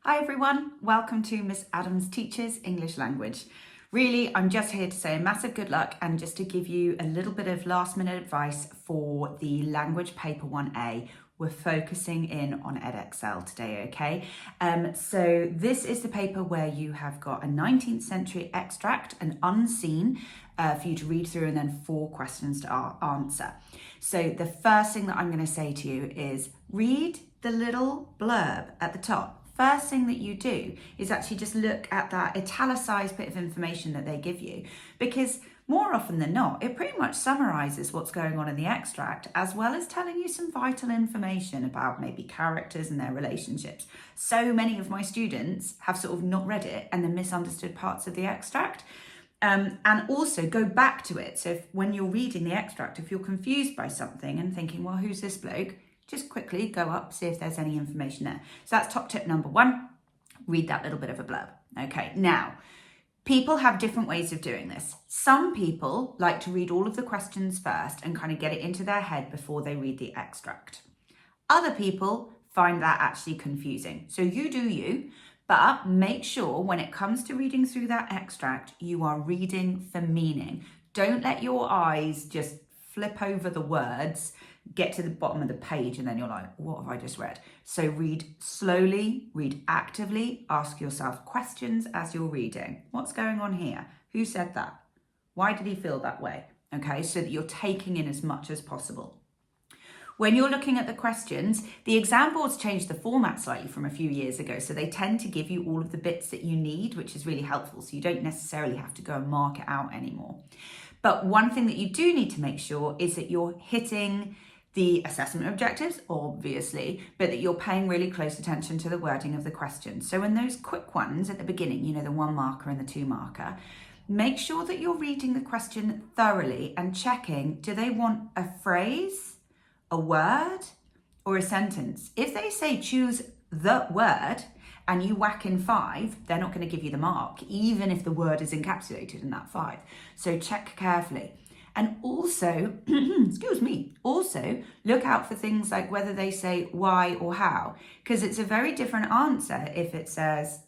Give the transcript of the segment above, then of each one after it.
Hi everyone, welcome to Miss Adams Teaches English Language. Really, I'm just here to say a massive good luck and just to give you a little bit of last minute advice for the Language Paper 1A. We're focusing in on Edexcel today, okay? So this is the paper where you have got a 19th century extract, an unseen, for you to read through and then 4 questions to answer. So the first thing that I'm going to say to you is read the little blurb at the top. First thing that you do is actually just look at that italicized bit of information that they give you, because more often than not, it pretty much summarizes what's going on in the extract, as well as telling you some vital information about maybe characters and their relationships. So many of my students have sort of not read it and then misunderstood parts of the extract. And also go back to it. So when you're reading the extract, if you're confused by something and thinking, well, who's this bloke? Just quickly go up, see if there's any information there. So that's top tip number 1, read that little bit of a blurb. Okay, now, people have different ways of doing this. Some people like to read all of the questions first and kind of get it into their head before they read the extract. Other people find that actually confusing. So you do you, but make sure when it comes to reading through that extract, you are reading for meaning. Don't let your eyes just flip over the words, get to the bottom of the page, and then you're like, what have I just read? So read slowly, read actively, ask yourself questions as you're reading. What's going on here? Who said that? Why did he feel that way? Okay, so that you're taking in as much as possible. When you're looking at the questions, the exam boards changed the format slightly from a few years ago. So they tend to give you all of the bits that you need, which is really helpful. So you don't necessarily have to go and mark it out anymore. But one thing that you do need to make sure is that you're hitting the assessment objectives, obviously, but that you're paying really close attention to the wording of the question. So in those quick ones at the beginning, you know, the 1 marker and the 2 marker, make sure that you're reading the question thoroughly and checking, do they want a phrase, a word, or a sentence? If they say choose the word and you whack in 5, they're not going to give you the mark, even if the word is encapsulated in that 5. So check carefully. And also, also look out for things like whether they say why or how, because it's a very different answer if it says,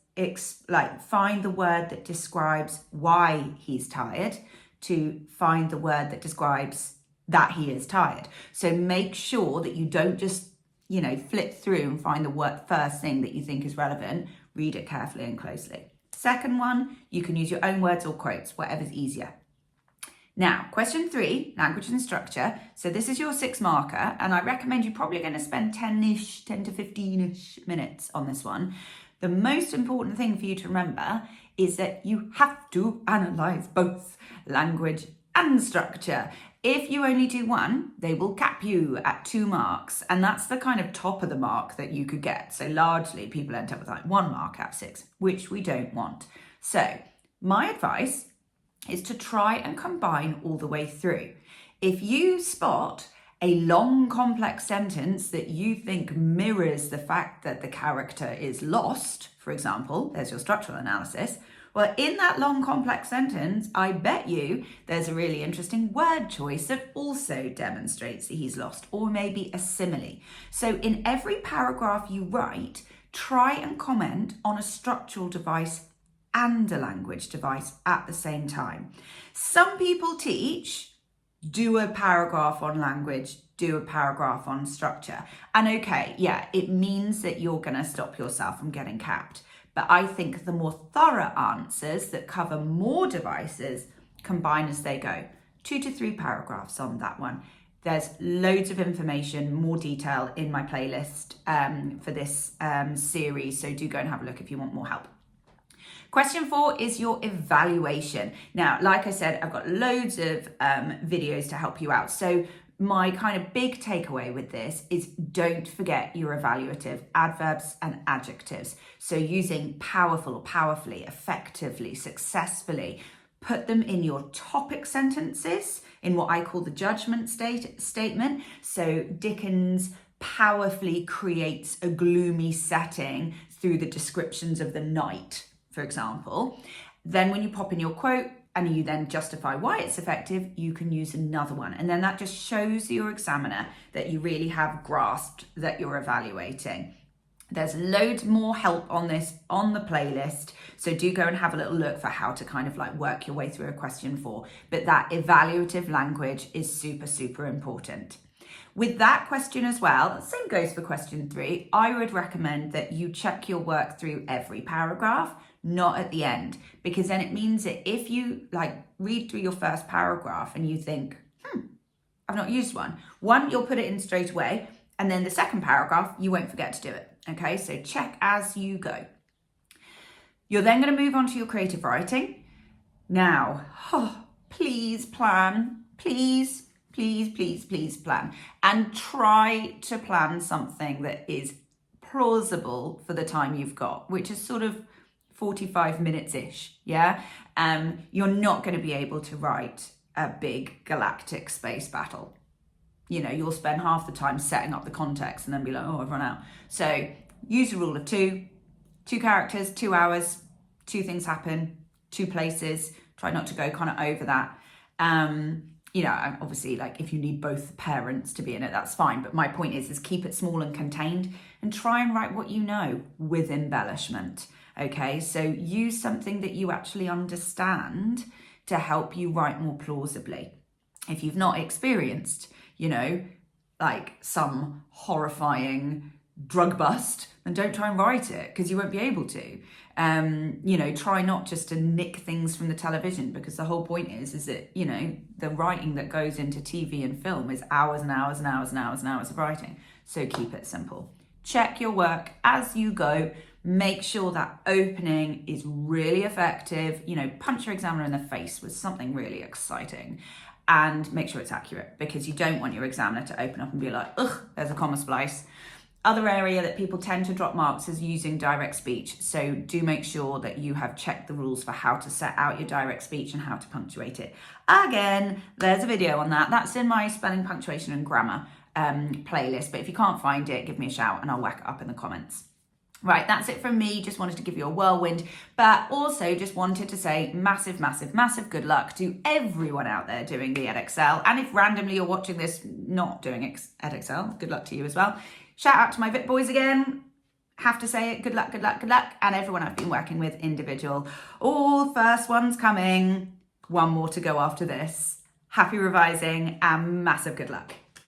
find the word that describes why he's tired, to find the word that describes that he is tired. So make sure that you don't just, flip through and find the first thing that you think is relevant. Read it carefully and closely. Second one, you can use your own words or quotes, whatever's easier. Now, question 3, language and structure. So this is your 6 marker, and I recommend you're probably going to spend 10 to 15-ish minutes on this one. The most important thing for you to remember is that you have to analyze both language and structure. If you only do one, they will cap you at 2 marks, and that's the kind of top of the mark that you could get. So largely people end up with like 1 mark out of 6, which we don't want. So my advice is to try and combine all the way through. If you spot a long, complex sentence that you think mirrors the fact that the character is lost, for example, there's your structural analysis, well, in that long, complex sentence, I bet you there's a really interesting word choice that also demonstrates that he's lost, or maybe a simile. So in every paragraph you write, try and comment on a structural device and a language device at the same time. Some people teach, do a paragraph on language, do a paragraph on structure. And okay, yeah, it means that you're going to stop yourself from getting capped. But I think the more thorough answers that cover more devices combine as they go. 2 to 3 paragraphs on that one. There's loads of information, more detail in my playlist for this series. So do go and have a look if you want more help. Question 4 is your evaluation. Now, like I said, I've got loads of videos to help you out. So my kind of big takeaway with this is don't forget your evaluative adverbs and adjectives. So using powerful or powerfully, effectively, successfully, put them in your topic sentences in what I call the judgment statement. So Dickens powerfully creates a gloomy setting through the descriptions of the night, for example. Then when you pop in your quote and you then justify why it's effective, you can use another one. And then that just shows your examiner that you really have grasped that you're evaluating. There's loads more help on this on the playlist. So do go and have a little look for how to kind of like work your way through a question 4. But that evaluative language is super, super important. With that question as well, the same goes for question 3. I would recommend that you check your work through every paragraph, not at the end, because then it means that if you like read through your first paragraph and you think, I've not used one, you'll put it in straight away. And then the second paragraph, you won't forget to do it. Okay, so check as you go. You're then going to move on to your creative writing. Now, please plan, please plan, and try to plan something that is plausible for the time you've got, which is sort of 45 minutes-ish, yeah? You're not going to be able to write a big galactic space battle. You know, you'll spend half the time setting up the context and then be like, oh, I've run out. So use the rule of 2 characters, 2 hours, 2 things happen, 2 places. Try not to go kind of over that. You know, obviously, like if you need both parents to be in it, that's fine. But my point is keep it small and contained and try and write what you know with embellishment. Okay, so use something that you actually understand to help you write more plausibly. If you've not experienced, you know, like some horrifying drug bust, then don't try and write it because you won't be able to. You know, try not just to nick things from the television, because the whole point is that, you know, the writing that goes into TV and film is hours and hours and hours and hours and hours of writing. So keep it simple. Check your work as you go. Make sure that opening is really effective. You know, punch your examiner in the face with something really exciting. And make sure it's accurate, because you don't want your examiner to open up and be like, ugh, there's a comma splice. Other area that people tend to drop marks is using direct speech. So do make sure that you have checked the rules for how to set out your direct speech and how to punctuate it. Again, there's a video on that. That's in my spelling, punctuation and grammar playlist. But if you can't find it, give me a shout and I'll whack it up in the comments. Right, that's it from me. Just wanted to give you a whirlwind, but also just wanted to say massive, massive, massive good luck to everyone out there doing the Edexcel. And if randomly you're watching this not doing Edexcel, good luck to you as well. Shout out to my VIP boys again. Have to say it, good luck, good luck, good luck. And everyone I've been working with individual. All first ones coming. One more to go after this. Happy revising and massive good luck.